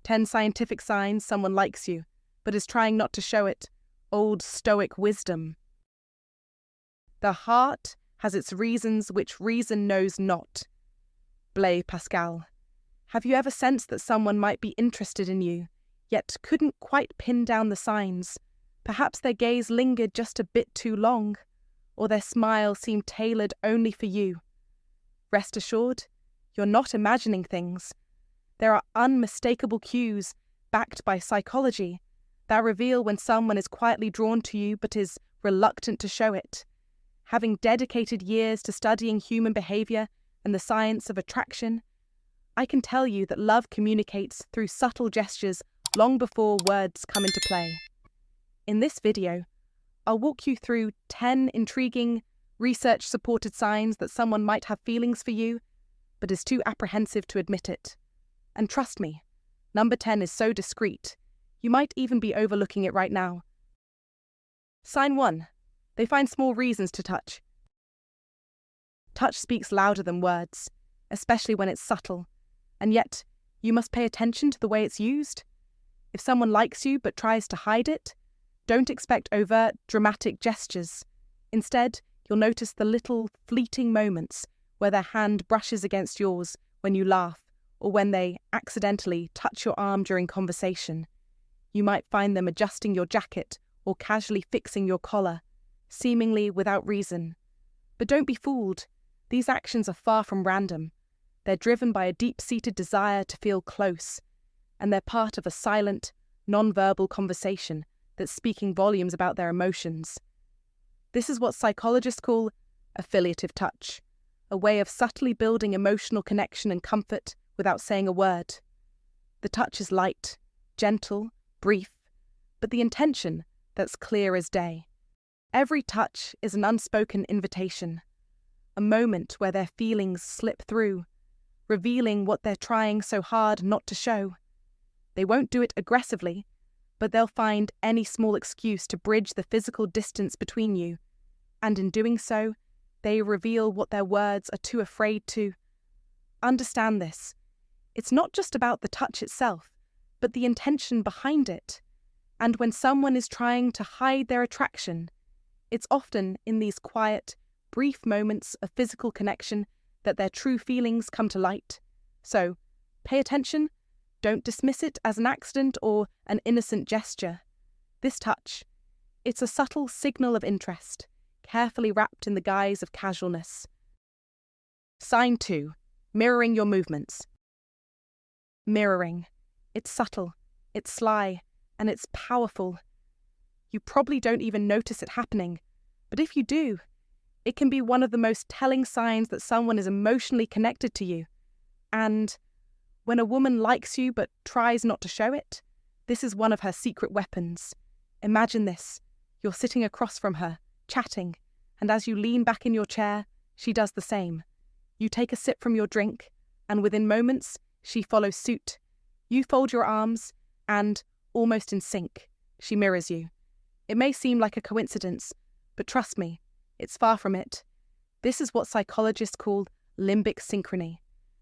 10 scientific signs someone likes you, but is trying not to show it. Old Stoic Wisdom. The heart has its reasons which reason knows not. Blaise Pascal. Have you ever sensed that someone might be interested in you, yet couldn't quite pin down the signs? Perhaps their gaze lingered just a bit too long, or their smile seemed tailored only for you. Rest assured, you're not imagining things. There are unmistakable cues, backed by psychology, that reveal when someone is quietly drawn to you but is reluctant to show it. Having dedicated years to studying human behavior and the science of attraction, I can tell you that love communicates through subtle gestures long before words come into play. In this video, I'll walk you through 10 intriguing, research-supported signs that someone might have feelings for you, but is too apprehensive to admit it. And trust me, number 10 is so discreet, you might even be overlooking it right now. Sign 1. They find small reasons to touch. Touch speaks louder than words, especially when it's subtle, and yet you must pay attention to the way it's used. If someone likes you but tries to hide it, don't expect overt, dramatic gestures. Instead, you'll notice the little, fleeting moments where their hand brushes against yours when you laugh, or when they accidentally touch your arm during conversation. You might find them adjusting your jacket or casually fixing your collar, seemingly without reason. But don't be fooled. These actions are far from random. They're driven by a deep-seated desire to feel close, and they're part of a silent, non-verbal conversation that's speaking volumes about their emotions. This is what psychologists call affiliative touch, a way of subtly building emotional connection and comfort without saying a word. The touch is light, gentle, brief, but the intention that's clear as day. Every touch is an unspoken invitation, a moment where their feelings slip through, revealing what they're trying so hard not to show. They won't do it aggressively, but they'll find any small excuse to bridge the physical distance between you, and in doing so, they reveal what their words are too afraid to. Understand this. It's not just about the touch itself, but the intention behind it. And when someone is trying to hide their attraction, it's often in these quiet, brief moments of physical connection that their true feelings come to light. So, pay attention. Don't dismiss it as an accident or an innocent gesture. This touch, it's a subtle signal of interest, carefully wrapped in the guise of casualness. Sign 2. Mirroring your movements. Mirroring. It's subtle, it's sly, and it's powerful. You probably don't even notice it happening, but if you do, it can be one of the most telling signs that someone is emotionally connected to you. And when a woman likes you but tries not to show it, this is one of her secret weapons. Imagine this. You're sitting across from her, chatting, and as you lean back in your chair, she does the same. You take a sip from your drink, and within moments, she follows suit. You fold your arms, and, almost in sync, she mirrors you. It may seem like a coincidence, but trust me, it's far from it. This is what psychologists call limbic synchrony,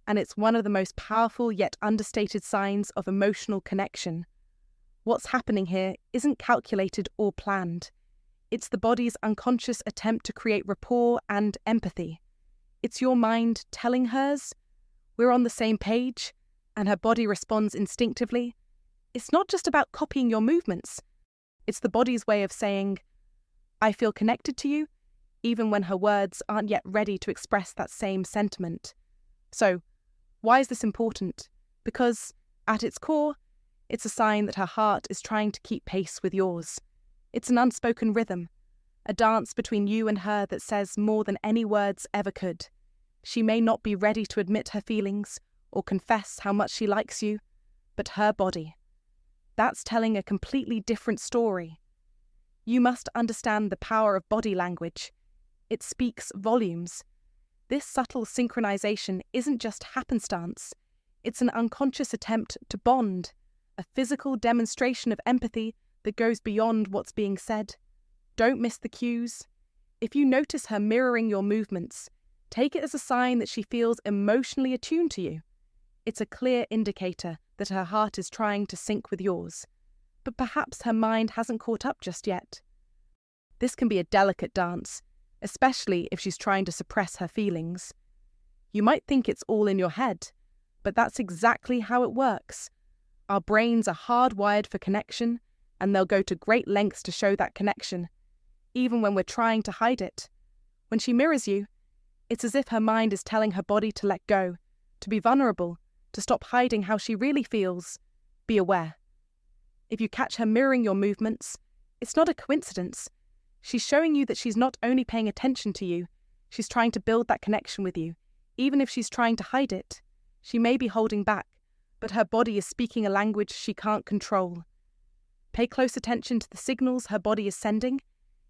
and it's one of the most powerful yet understated signs of emotional connection. What's happening here isn't calculated or planned. It's the body's unconscious attempt to create rapport and empathy. It's your mind telling hers, we're on the same page, and her body responds instinctively. It's not just about copying your movements. It's the body's way of saying, I feel connected to you, even when her words aren't yet ready to express that same sentiment. So, why is this important? Because, at its core, it's a sign that her heart is trying to keep pace with yours. It's an unspoken rhythm, a dance between you and her that says more than any words ever could. She may not be ready to admit her feelings or confess how much she likes you, but her body, that's telling a completely different story. You must understand the power of body language. It speaks volumes. This subtle synchronization isn't just happenstance. It's an unconscious attempt to bond, a physical demonstration of empathy that goes beyond what's being said. Don't miss the cues. If you notice her mirroring your movements, take it as a sign that she feels emotionally attuned to you. It's a clear indicator that her heart is trying to sync with yours, but perhaps her mind hasn't caught up just yet. This can be a delicate dance, especially if she's trying to suppress her feelings. You might think it's all in your head, but that's exactly how it works. Our brains are hardwired for connection, and they'll go to great lengths to show that connection, even when we're trying to hide it. When she mirrors you, it's as if her mind is telling her body to let go, to be vulnerable, to stop hiding how she really feels. Be aware. If you catch her mirroring your movements, it's not a coincidence. She's showing you that she's not only paying attention to you, she's trying to build that connection with you. Even if she's trying to hide it, she may be holding back, but her body is speaking a language she can't control. Pay close attention to the signals her body is sending.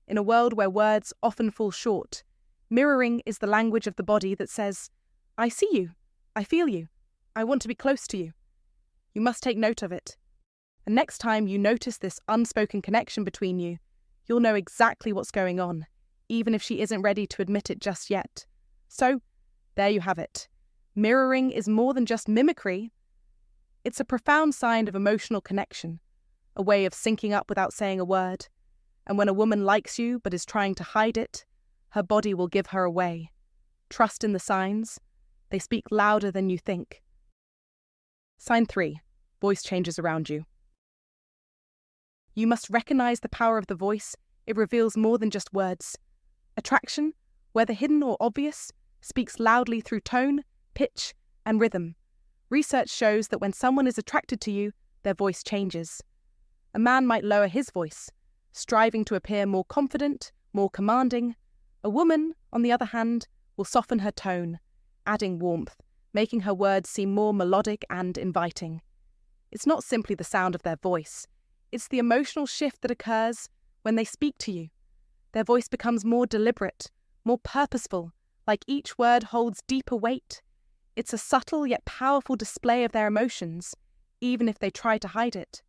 In a world where words often fall short, mirroring is the language of the body that says, "I see you, I feel you, I want to be close to you." You must take note of it. And next time you notice this unspoken connection between you, you'll know exactly what's going on, even if she isn't ready to admit it just yet. So, there you have it. Mirroring is more than just mimicry. It's a profound sign of emotional connection, a way of syncing up without saying a word. And when a woman likes you but is trying to hide it, her body will give her away. Trust in the signs. They speak louder than you think. Sign 3. Voice changes around you. You must recognize the power of the voice. It reveals more than just words. Attraction, whether hidden or obvious, speaks loudly through tone, pitch, and rhythm. Research shows that when someone is attracted to you, their voice changes. A man might lower his voice, striving to appear more confident, more commanding. A woman, on the other hand, will soften her tone, adding warmth, making her words seem more melodic and inviting. It's not simply the sound of their voice. It's the emotional shift that occurs when they speak to you. Their voice becomes more deliberate, more purposeful, like each word holds deeper weight. It's a subtle yet powerful display of their emotions, even if they try to hide it.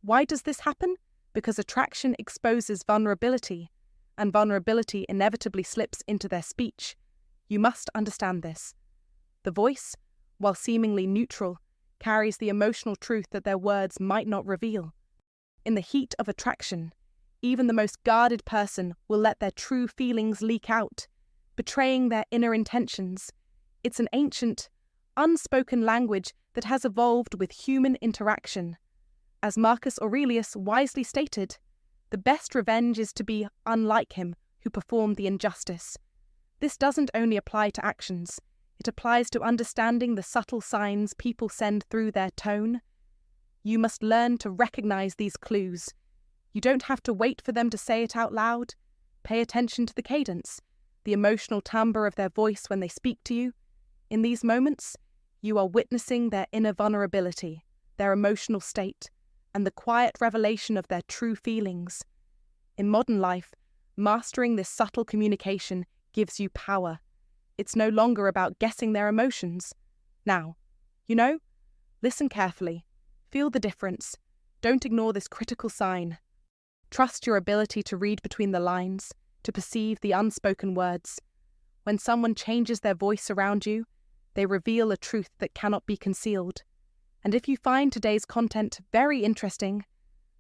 Why does this happen? Because attraction exposes vulnerability, and vulnerability inevitably slips into their speech. You must understand this. The voice, while seemingly neutral, carries the emotional truth that their words might not reveal. In the heat of attraction, even the most guarded person will let their true feelings leak out, betraying their inner intentions. It's an ancient, unspoken language that has evolved with human interaction. As Marcus Aurelius wisely stated, the best revenge is to be unlike him who performed the injustice. This doesn't only apply to actions, it applies to understanding the subtle signs people send through their tone. You must learn to recognize these clues. You don't have to wait for them to say it out loud. Pay attention to the cadence, the emotional timbre of their voice when they speak to you. In these moments, you are witnessing their inner vulnerability, their emotional state, and the quiet revelation of their true feelings. In modern life, mastering this subtle communication gives you power. It's no longer about guessing their emotions. Now, listen carefully. Feel the difference. Don't ignore this critical sign. Trust your ability to read between the lines, to perceive the unspoken words. When someone changes their voice around you, they reveal a truth that cannot be concealed. And if you find today's content very interesting,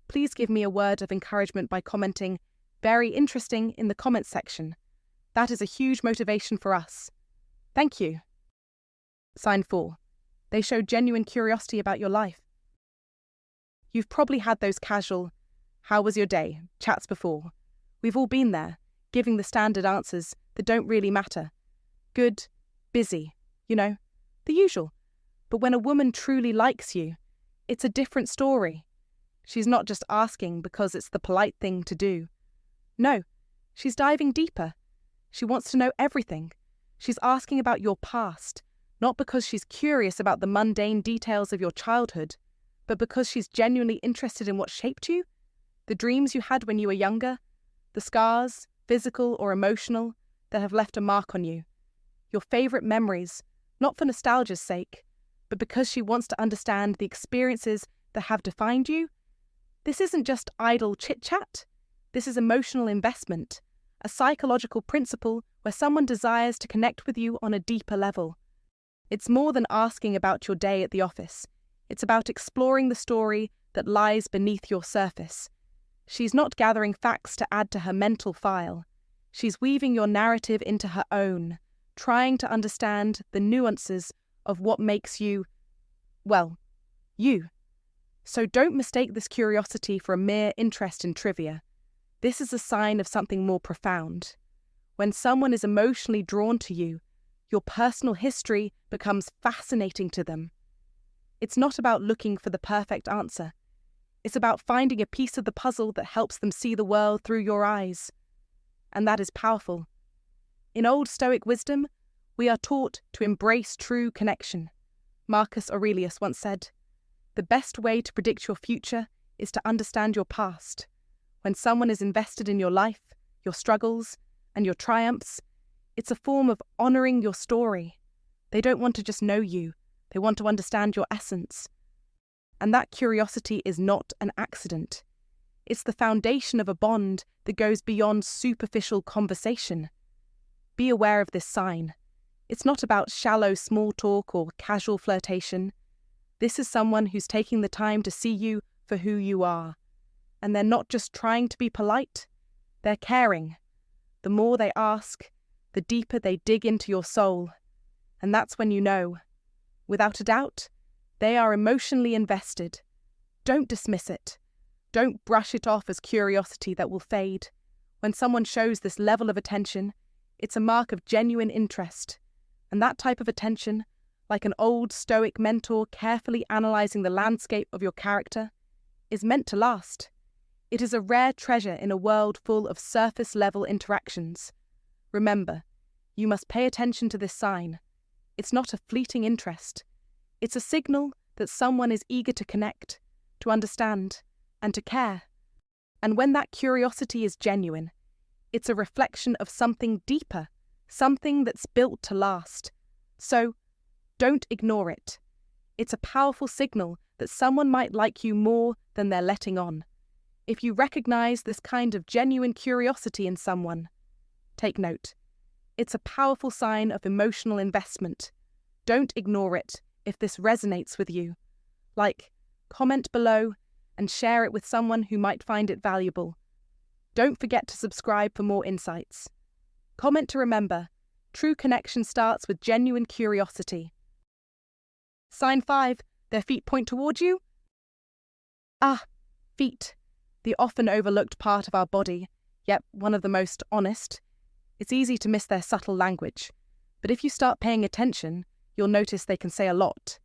please give me a word of encouragement by commenting "very interesting" in the comments section. That is a huge motivation for us. Thank you. Sign 4. They show genuine curiosity about your life. You've probably had those casual, "How was your day?" chats before. We've all been there, giving the standard answers that don't really matter. Good, busy, the usual. But when a woman truly likes you, it's a different story. She's not just asking because it's the polite thing to do. No, she's diving deeper. She wants to know everything. She's asking about your past, not because she's curious about the mundane details of your childhood, but because she's genuinely interested in what shaped you, the dreams you had when you were younger, the scars, physical or emotional, that have left a mark on you, your favourite memories, not for nostalgia's sake, but because she wants to understand the experiences that have defined you. This isn't just idle chit-chat. This is emotional investment, a psychological principle where someone desires to connect with you on a deeper level. It's more than asking about your day at the office. It's about exploring the story that lies beneath your surface. She's not gathering facts to add to her mental file. She's weaving your narrative into her own, trying to understand the nuances of what makes you, well, you. So don't mistake this curiosity for a mere interest in trivia. This is a sign of something more profound. When someone is emotionally drawn to you, your personal history becomes fascinating to them. It's not about looking for the perfect answer. It's about finding a piece of the puzzle that helps them see the world through your eyes. And that is powerful. In Old Stoic Wisdom, we are taught to embrace true connection. Marcus Aurelius once said, "The best way to predict your future is to understand your past." When someone is invested in your life, your struggles, and your triumphs, it's a form of honouring your story. They don't want to just know you, they want to understand your essence. And that curiosity is not an accident. It's the foundation of a bond that goes beyond superficial conversation. Be aware of this sign. It's not about shallow small talk or casual flirtation. This is someone who's taking the time to see you for who you are. And they're not just trying to be polite, they're caring. The more they ask, the deeper they dig into your soul. And that's when you know, without a doubt, they are emotionally invested. Don't dismiss it. Don't brush it off as curiosity that will fade. When someone shows this level of attention, it's a mark of genuine interest. And that type of attention, like an old Stoic mentor carefully analysing the landscape of your character, is meant to last. It is a rare treasure in a world full of surface-level interactions. Remember, you must pay attention to this sign. It's not a fleeting interest. It's a signal that someone is eager to connect, to understand, and to care. And when that curiosity is genuine, it's a reflection of something deeper, something that's built to last. So, don't ignore it. It's a powerful signal that someone might like you more than they're letting on. If you recognize this kind of genuine curiosity in someone, take note. It's a powerful sign of emotional investment. Don't ignore it if this resonates with you. Comment below and share it with someone who might find it valuable. Don't forget to subscribe for more insights. Comment to remember, true connection starts with genuine curiosity. Sign 5, their feet point towards you? Feet. The often overlooked part of our body, yet one of the most honest. It's easy to miss their subtle language, but if you start paying attention, you'll notice they can say a lot.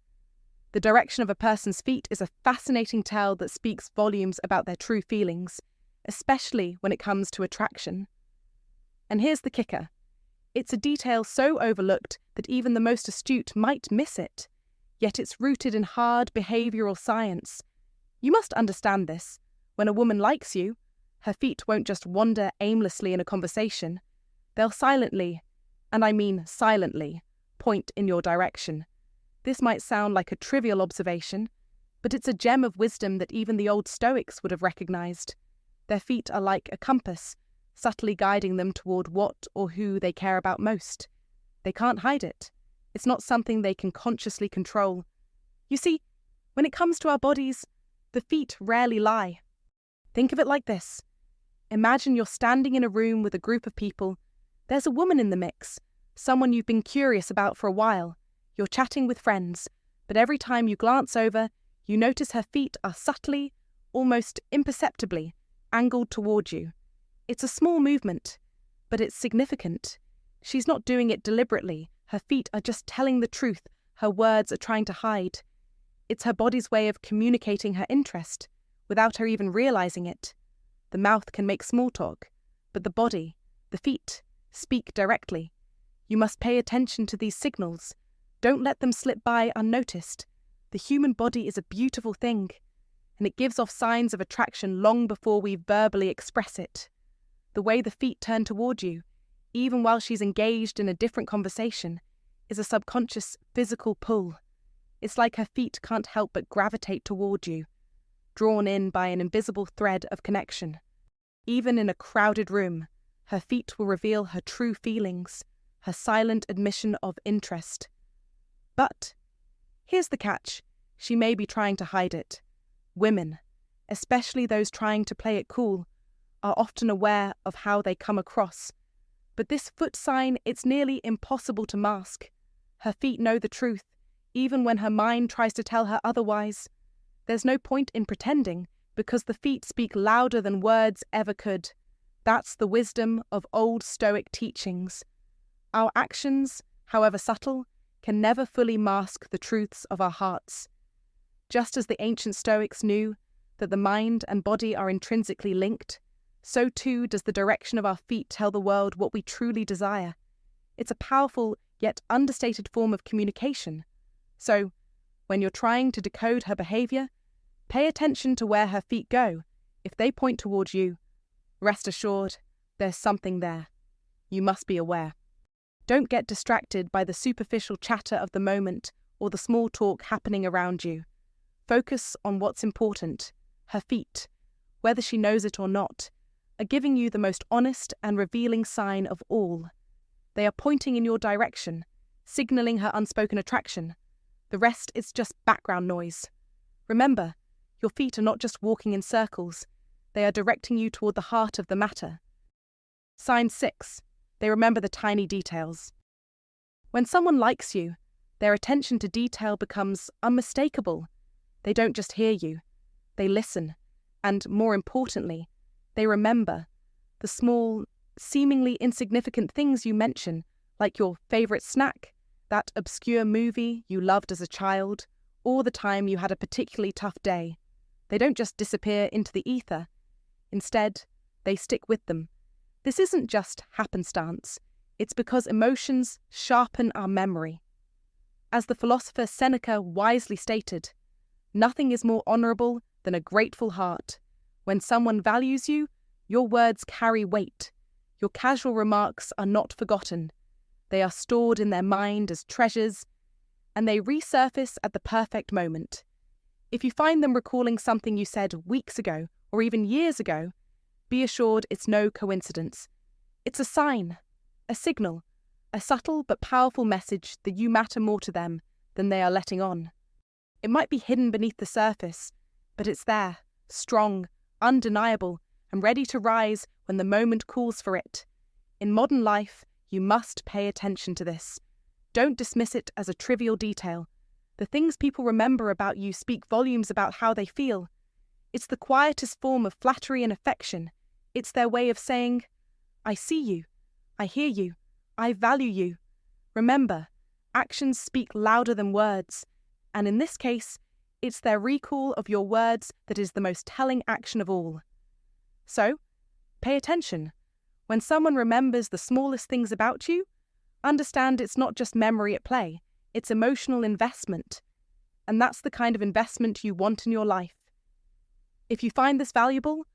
The direction of a person's feet is a fascinating tell that speaks volumes about their true feelings, especially when it comes to attraction. And here's the kicker. It's a detail so overlooked that even the most astute might miss it, yet it's rooted in hard behavioural science. You must understand this. When a woman likes you, her feet won't just wander aimlessly in a conversation. They'll silently, and I mean silently, point in your direction. This might sound like a trivial observation, but it's a gem of wisdom that even the old Stoics would have recognized. Their feet are like a compass, subtly guiding them toward what or who they care about most. They can't hide it. It's not something they can consciously control. You see, when it comes to our bodies, the feet rarely lie. Think of it like this. Imagine you're standing in a room with a group of people. There's a woman in the mix, someone you've been curious about for a while. You're chatting with friends, but every time you glance over, you notice her feet are subtly, almost imperceptibly, angled toward you. It's a small movement, but it's significant. She's not doing it deliberately. Her feet are just telling the truth her words are trying to hide. It's her body's way of communicating her interest, without her even realizing it. The mouth can make small talk, but the body, the feet, speak directly. You must pay attention to these signals. Don't let them slip by unnoticed. The human body is a beautiful thing, and it gives off signs of attraction long before we verbally express it. The way the feet turn toward you, even while she's engaged in a different conversation, is a subconscious physical pull. It's like her feet can't help but gravitate toward you, drawn in by an invisible thread of connection. Even in a crowded room, her feet will reveal her true feelings, her silent admission of interest. But here's the catch. She may be trying to hide it. Women, especially those trying to play it cool, are often aware of how they come across. But this foot sign, it's nearly impossible to mask. Her feet know the truth, even when her mind tries to tell her otherwise. There's no point in pretending, because the feet speak louder than words ever could. That's the wisdom of old Stoic teachings. Our actions, however subtle, can never fully mask the truths of our hearts. Just as the ancient Stoics knew that the mind and body are intrinsically linked, so too does the direction of our feet tell the world what we truly desire. It's a powerful yet understated form of communication. So, when you're trying to decode her behavior, pay attention to where her feet go. If they point towards you, rest assured, there's something there. You must be aware. Don't get distracted by the superficial chatter of the moment or the small talk happening around you. Focus on what's important. Her feet, whether she knows it or not, are giving you the most honest and revealing sign of all. They are pointing in your direction, signaling her unspoken attraction. The rest is just background noise. Remember, your feet are not just walking in circles. They are directing you toward the heart of the matter. Sign 6. They remember the tiny details. When someone likes you, their attention to detail becomes unmistakable. They don't just hear you. They listen. And, more importantly, they remember the small, seemingly insignificant things you mention, like your favorite snack, that obscure movie you loved as a child, or the time you had a particularly tough day. They don't just disappear into the ether. Instead, they stick with them. This isn't just happenstance. It's because emotions sharpen our memory. As the philosopher Seneca wisely stated, nothing is more honourable than a grateful heart. When someone values you, your words carry weight. Your casual remarks are not forgotten. They are stored in their mind as treasures, and they resurface at the perfect moment. If you find them recalling something you said weeks ago or even years ago, be assured it's no coincidence. It's a sign, a signal, a subtle but powerful message that you matter more to them than they are letting on. It might be hidden beneath the surface, but it's there, strong, undeniable, and ready to rise when the moment calls for it. In modern life, you must pay attention to this. Don't dismiss it as a trivial detail. The things people remember about you speak volumes about how they feel. It's the quietest form of flattery and affection. It's their way of saying, I see you, I hear you, I value you. Remember, actions speak louder than words, and in this case, it's their recall of your words that is the most telling action of all. So, pay attention. When someone remembers the smallest things about you, understand it's not just memory at play, it's emotional investment. And that's the kind of investment you want in your life. If you find this valuable,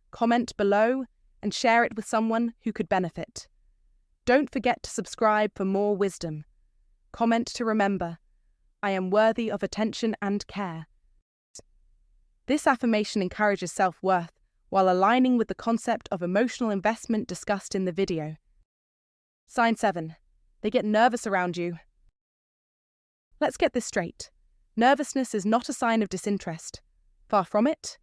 comment below and share it with someone who could benefit. Don't forget to subscribe for more wisdom. Comment to remember, I am worthy of attention and care. This affirmation encourages self-worth while aligning with the concept of emotional investment discussed in the video. Sign 7. They get nervous around you. Let's get this straight. Nervousness is not a sign of disinterest. Far from it.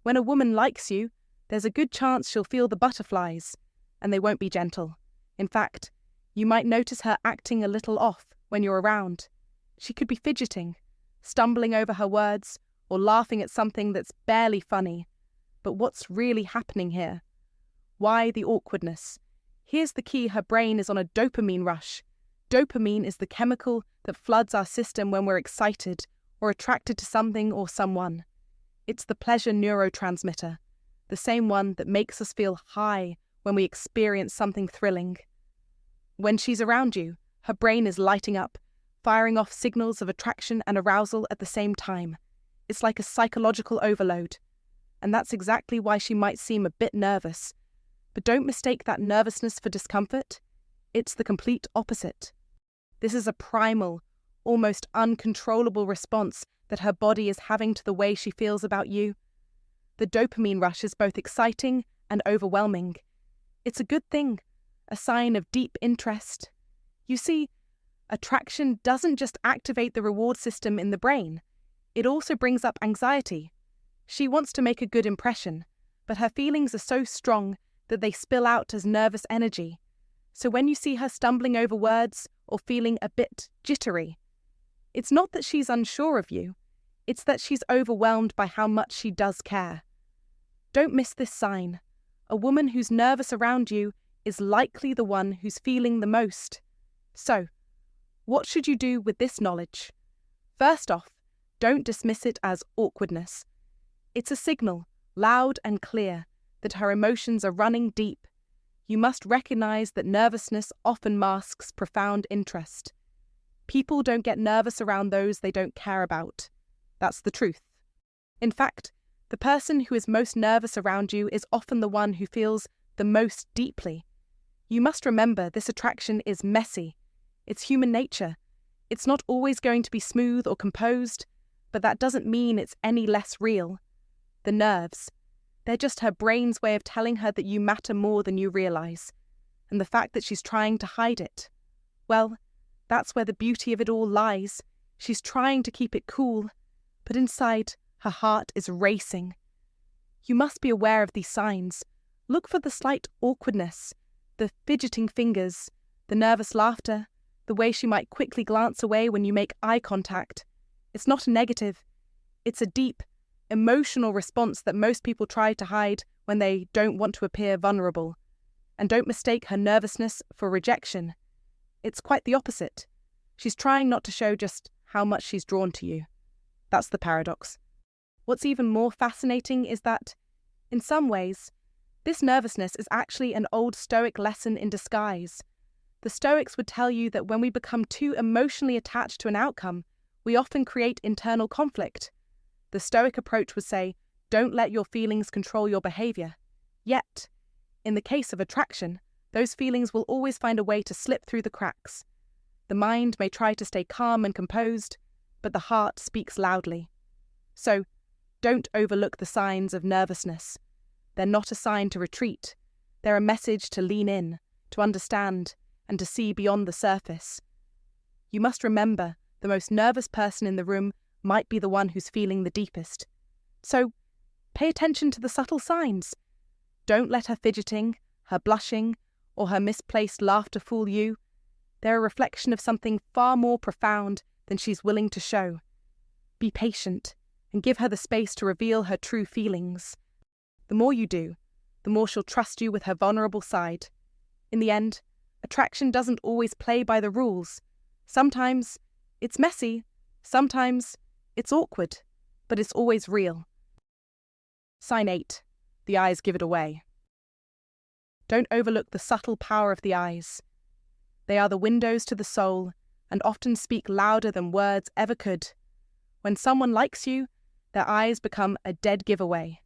When a woman likes you, there's a good chance she'll feel the butterflies, and they won't be gentle. In fact, you might notice her acting a little off when you're around. She could be fidgeting, stumbling over her words, or laughing at something that's barely funny. But what's really happening here? Why the awkwardness? Here's the key: her brain is on a dopamine rush. Dopamine is the chemical that floods our system when we're excited or attracted to something or someone. It's the pleasure neurotransmitter, the same one that makes us feel high when we experience something thrilling. When she's around you, her brain is lighting up, firing off signals of attraction and arousal at the same time. It's like a psychological overload. And that's exactly why she might seem a bit nervous. But don't mistake that nervousness for discomfort. It's the complete opposite. This is a primal, almost uncontrollable response that her body is having to the way she feels about you. The dopamine rush is both exciting and overwhelming. It's a good thing, a sign of deep interest. You see, Attraction doesn't just activate the reward system in the brain, it also brings up anxiety. She wants to make a good impression, but her feelings are so strong that they spill out as nervous energy. So when you see her stumbling over words or feeling a bit jittery, it's not that she's unsure of you, it's that she's overwhelmed by how much she does care. Don't miss this sign. A woman who's nervous around you is likely the one who's feeling the most. So, what should you do with this knowledge? First off, don't dismiss it as awkwardness. It's a signal, loud and clear, that her emotions are running deep. You must recognize that nervousness often masks profound interest. People don't get nervous around those they don't care about. That's the truth. In fact, the person who is most nervous around you is often the one who feels the most deeply. You must remember this attraction is messy. It's human nature. It's not always going to be smooth or composed, but that doesn't mean it's any less real. The nerves, they're just her brain's way of telling her that you matter more than you realize. And the fact that she's trying to hide it, well, that's where the beauty of it all lies. She's trying to keep it cool, but inside, her heart is racing. You must be aware of these signs. Look for the slight awkwardness, the fidgeting fingers, the nervous laughter, the way she might quickly glance away when you make eye contact. It's not a negative. It's a deep, emotional response that most people try to hide when they don't want to appear vulnerable. And don't mistake her nervousness for rejection. It's quite the opposite. She's trying not to show just how much she's drawn to you. That's the paradox. What's even more fascinating is that, in some ways, this nervousness is actually an old Stoic lesson in disguise. The Stoics would tell you that when we become too emotionally attached to an outcome, we often create internal conflict. The Stoic approach would say, don't let your feelings control your behavior. Yet, in the case of attraction, those feelings will always find a way to slip through the cracks. The mind may try to stay calm and composed, but the heart speaks loudly. So, don't overlook the signs of nervousness. They're not a sign to retreat. They're a message to lean in, to understand, and to see beyond the surface. You must remember, the most nervous person in the room might be the one who's feeling the deepest. So, pay attention to the subtle signs. Don't let her fidgeting, her blushing, or her misplaced laughter fool you. They're a reflection of something far more profound than she's willing to show. Be patient, and give her the space to reveal her true feelings. The more you do, the more she'll trust you with her vulnerable side. In the end, attraction doesn't always play by the rules. Sometimes it's messy, sometimes it's awkward, but it's always real. Sign 8. The eyes give it away. Don't overlook the subtle power of the eyes. They are the windows to the soul and often speak louder than words ever could. When someone likes you, their eyes become a dead giveaway,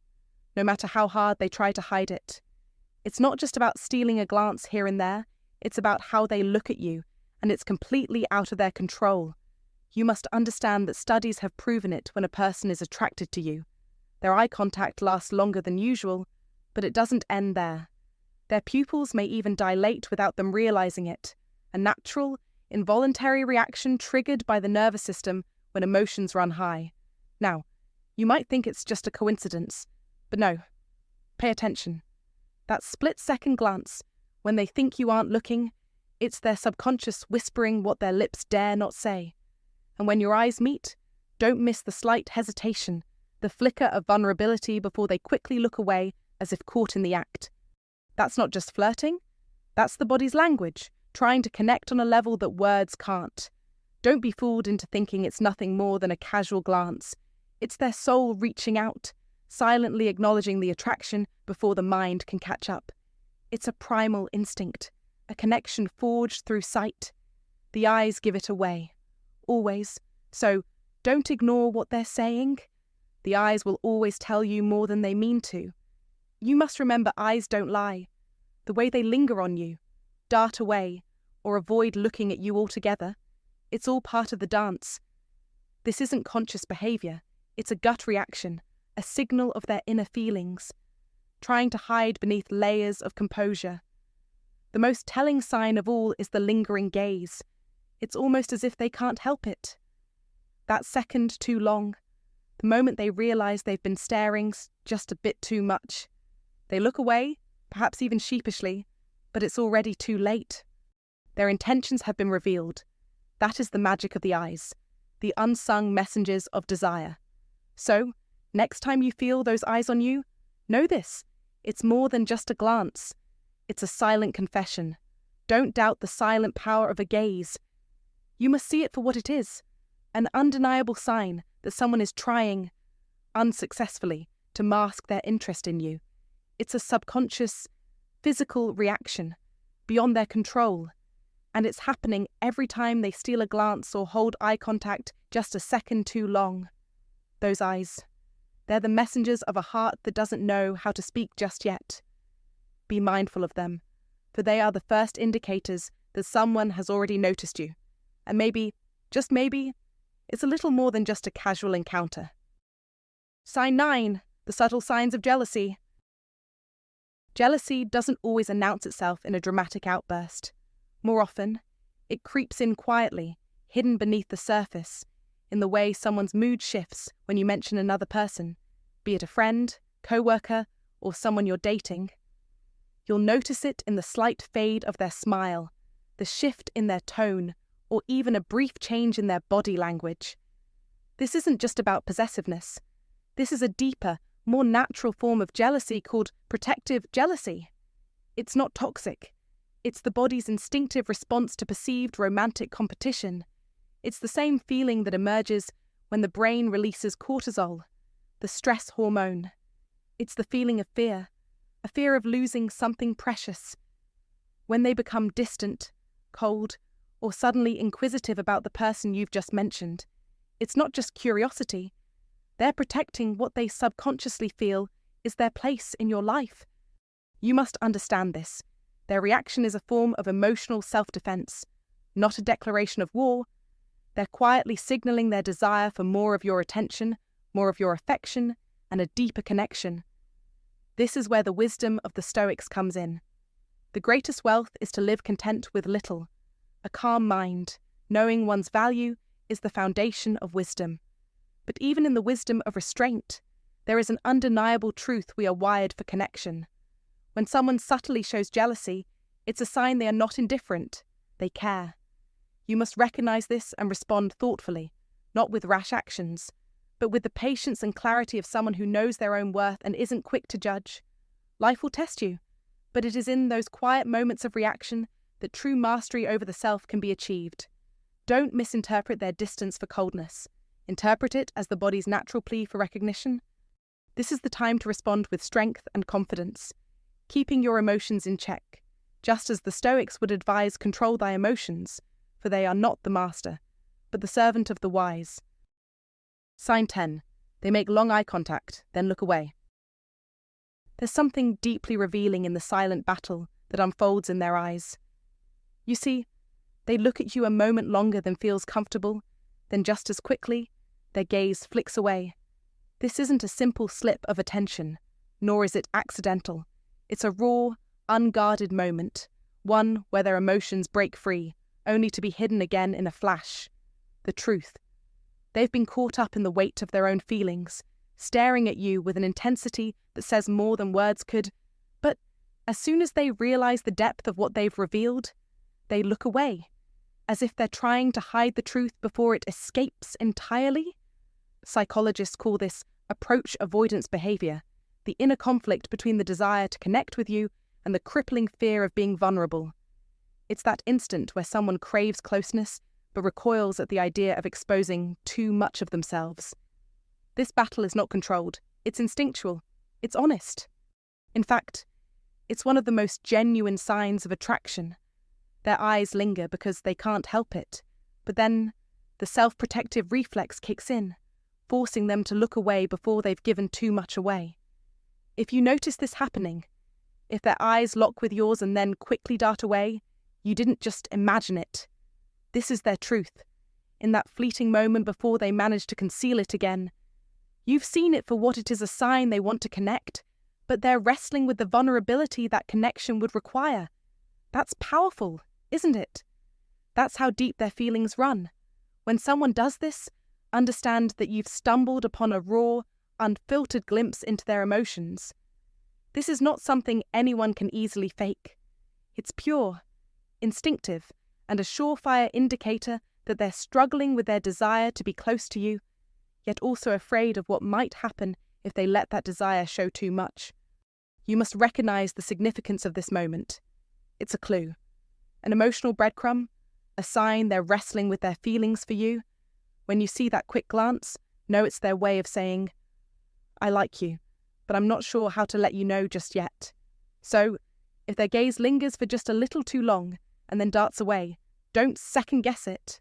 no matter how hard they try to hide it. It's not just about stealing a glance here and there, it's about how they look at you, and it's completely out of their control. You must understand that studies have proven it when a person is attracted to you. Their eye contact lasts longer than usual, but it doesn't end there. Their pupils may even dilate without them realizing it, a natural, involuntary reaction triggered by the nervous system when emotions run high. Now, you might think it's just a coincidence, but no. Pay attention. That split-second glance, when they think you aren't looking, it's their subconscious whispering what their lips dare not say. And when your eyes meet, don't miss the slight hesitation, the flicker of vulnerability before they quickly look away as if caught in the act. That's not just flirting, that's the body's language, trying to connect on a level that words can't. Don't be fooled into thinking it's nothing more than a casual glance. It's their soul reaching out, silently acknowledging the attraction before the mind can catch up. It's a primal instinct, a connection forged through sight. The eyes give it away, always. So don't ignore what they're saying. The eyes will always tell you more than they mean to. You must remember eyes don't lie. The way they linger on you, dart away, or avoid looking at you altogether, it's all part of the dance. This isn't conscious behavior, it's a gut reaction, a signal of their inner feelings, trying to hide beneath layers of composure. The most telling sign of all is the lingering gaze. It's almost as if they can't help it. That second too long, the moment they realize they've been staring just a bit too much. They look away, perhaps even sheepishly, but it's already too late. Their intentions have been revealed. That is the magic of the eyes, the unsung messengers of desire. So, next time you feel those eyes on you, know this. It's more than just a glance. It's a silent confession. Don't doubt the silent power of a gaze. You must see it for what it is, an undeniable sign that someone is trying, unsuccessfully, to mask their interest in you. It's a subconscious, physical reaction, beyond their control, and it's happening every time they steal a glance or hold eye contact just a second too long. Those eyes, they're the messengers of a heart that doesn't know how to speak just yet. Be mindful of them, for they are the first indicators that someone has already noticed you, and maybe, just maybe, it's a little more than just a casual encounter. Sign 9, the subtle signs of jealousy. Jealousy doesn't always announce itself in a dramatic outburst. More often, it creeps in quietly, hidden beneath the surface, in the way someone's mood shifts when you mention another person, be it a friend, co-worker, or someone you're dating. You'll notice it in the slight fade of their smile, the shift in their tone, or even a brief change in their body language. This isn't just about possessiveness. This is a deeper, more natural form of jealousy called protective jealousy. It's not toxic. It's the body's instinctive response to perceived romantic competition. It's the same feeling that emerges when the brain releases cortisol, the stress hormone. It's the feeling of fear, a fear of losing something precious. When they become distant, cold, or suddenly inquisitive about the person you've just mentioned, it's not just curiosity. They're protecting what they subconsciously feel is their place in your life. You must understand this. Their reaction is a form of emotional self-defense, not a declaration of war. They're quietly signaling their desire for more of your attention, more of your affection, and a deeper connection. This is where the wisdom of the Stoics comes in. The greatest wealth is to live content with little. A calm mind, knowing one's value, is the foundation of wisdom. But even in the wisdom of restraint, there is an undeniable truth: we are wired for connection. When someone subtly shows jealousy, it's a sign they are not indifferent, they care. You must recognize this and respond thoughtfully, not with rash actions, but with the patience and clarity of someone who knows their own worth and isn't quick to judge. Life will test you, but it is in those quiet moments of reaction that true mastery over the self can be achieved. Don't misinterpret their distance for coldness. Interpret it as the body's natural plea for recognition. This is the time to respond with strength and confidence, keeping your emotions in check, just as the Stoics would advise: control thy emotions, for they are not the master, but the servant of the wise. Sign 10. They make long eye contact, then look away. There's something deeply revealing in the silent battle that unfolds in their eyes. You see, they look at you a moment longer than feels comfortable, then just as quickly, their gaze flicks away. This isn't a simple slip of attention, nor is it accidental. It's a raw, unguarded moment, one where their emotions break free, only to be hidden again in a flash. The truth. They've been caught up in the weight of their own feelings, staring at you with an intensity that says more than words could. But as soon as they realize the depth of what they've revealed, they look away, as if they're trying to hide the truth before it escapes entirely. Psychologists call this approach avoidance behavior, the inner conflict between the desire to connect with you and the crippling fear of being vulnerable. It's that instant where someone craves closeness but recoils at the idea of exposing too much of themselves. This battle is not controlled, it's instinctual, it's honest. In fact, it's one of the most genuine signs of attraction. Their eyes linger because they can't help it, but then the self-protective reflex kicks in, forcing them to look away before they've given too much away. If you notice this happening, if their eyes lock with yours and then quickly dart away, you didn't just imagine it. This is their truth. In that fleeting moment before they manage to conceal it again, you've seen it for what it is: a sign they want to connect, but they're wrestling with the vulnerability that connection would require. That's powerful, isn't it? That's how deep their feelings run. When someone does this, understand that you've stumbled upon a raw, unfiltered glimpse into their emotions. This is not something anyone can easily fake. It's pure, instinctive, and a surefire indicator that they're struggling with their desire to be close to you, yet also afraid of what might happen if they let that desire show too much. You must recognize the significance of this moment. It's a clue, an emotional breadcrumb, a sign they're wrestling with their feelings for you. When you see that quick glance, know it's their way of saying, "I like you, but I'm not sure how to let you know just yet." So, if their gaze lingers for just a little too long and then darts away, don't second-guess it.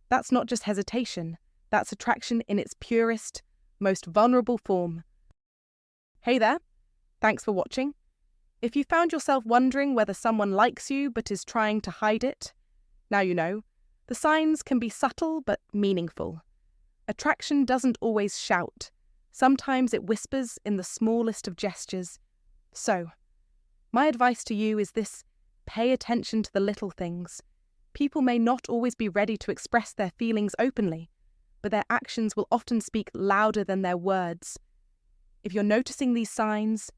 That's not just hesitation, that's attraction in its purest, most vulnerable form. Hey there, thanks for watching. If you found yourself wondering whether someone likes you but is trying to hide it, now you know. The signs can be subtle but meaningful. Attraction doesn't always shout. Sometimes it whispers in the smallest of gestures. So, my advice to you is this: pay attention to the little things. People may not always be ready to express their feelings openly, but their actions will often speak louder than their words. If you're noticing these signs,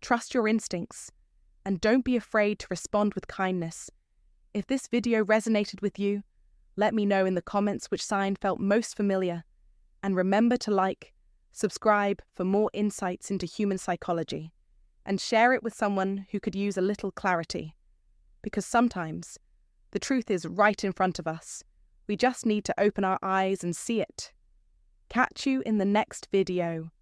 trust your instincts, and don't be afraid to respond with kindness. If this video resonated with you, let me know in the comments which sign felt most familiar, and remember to like, subscribe for more insights into human psychology, and share it with someone who could use a little clarity. Because sometimes, the truth is right in front of us. We just need to open our eyes and see it. Catch you in the next video.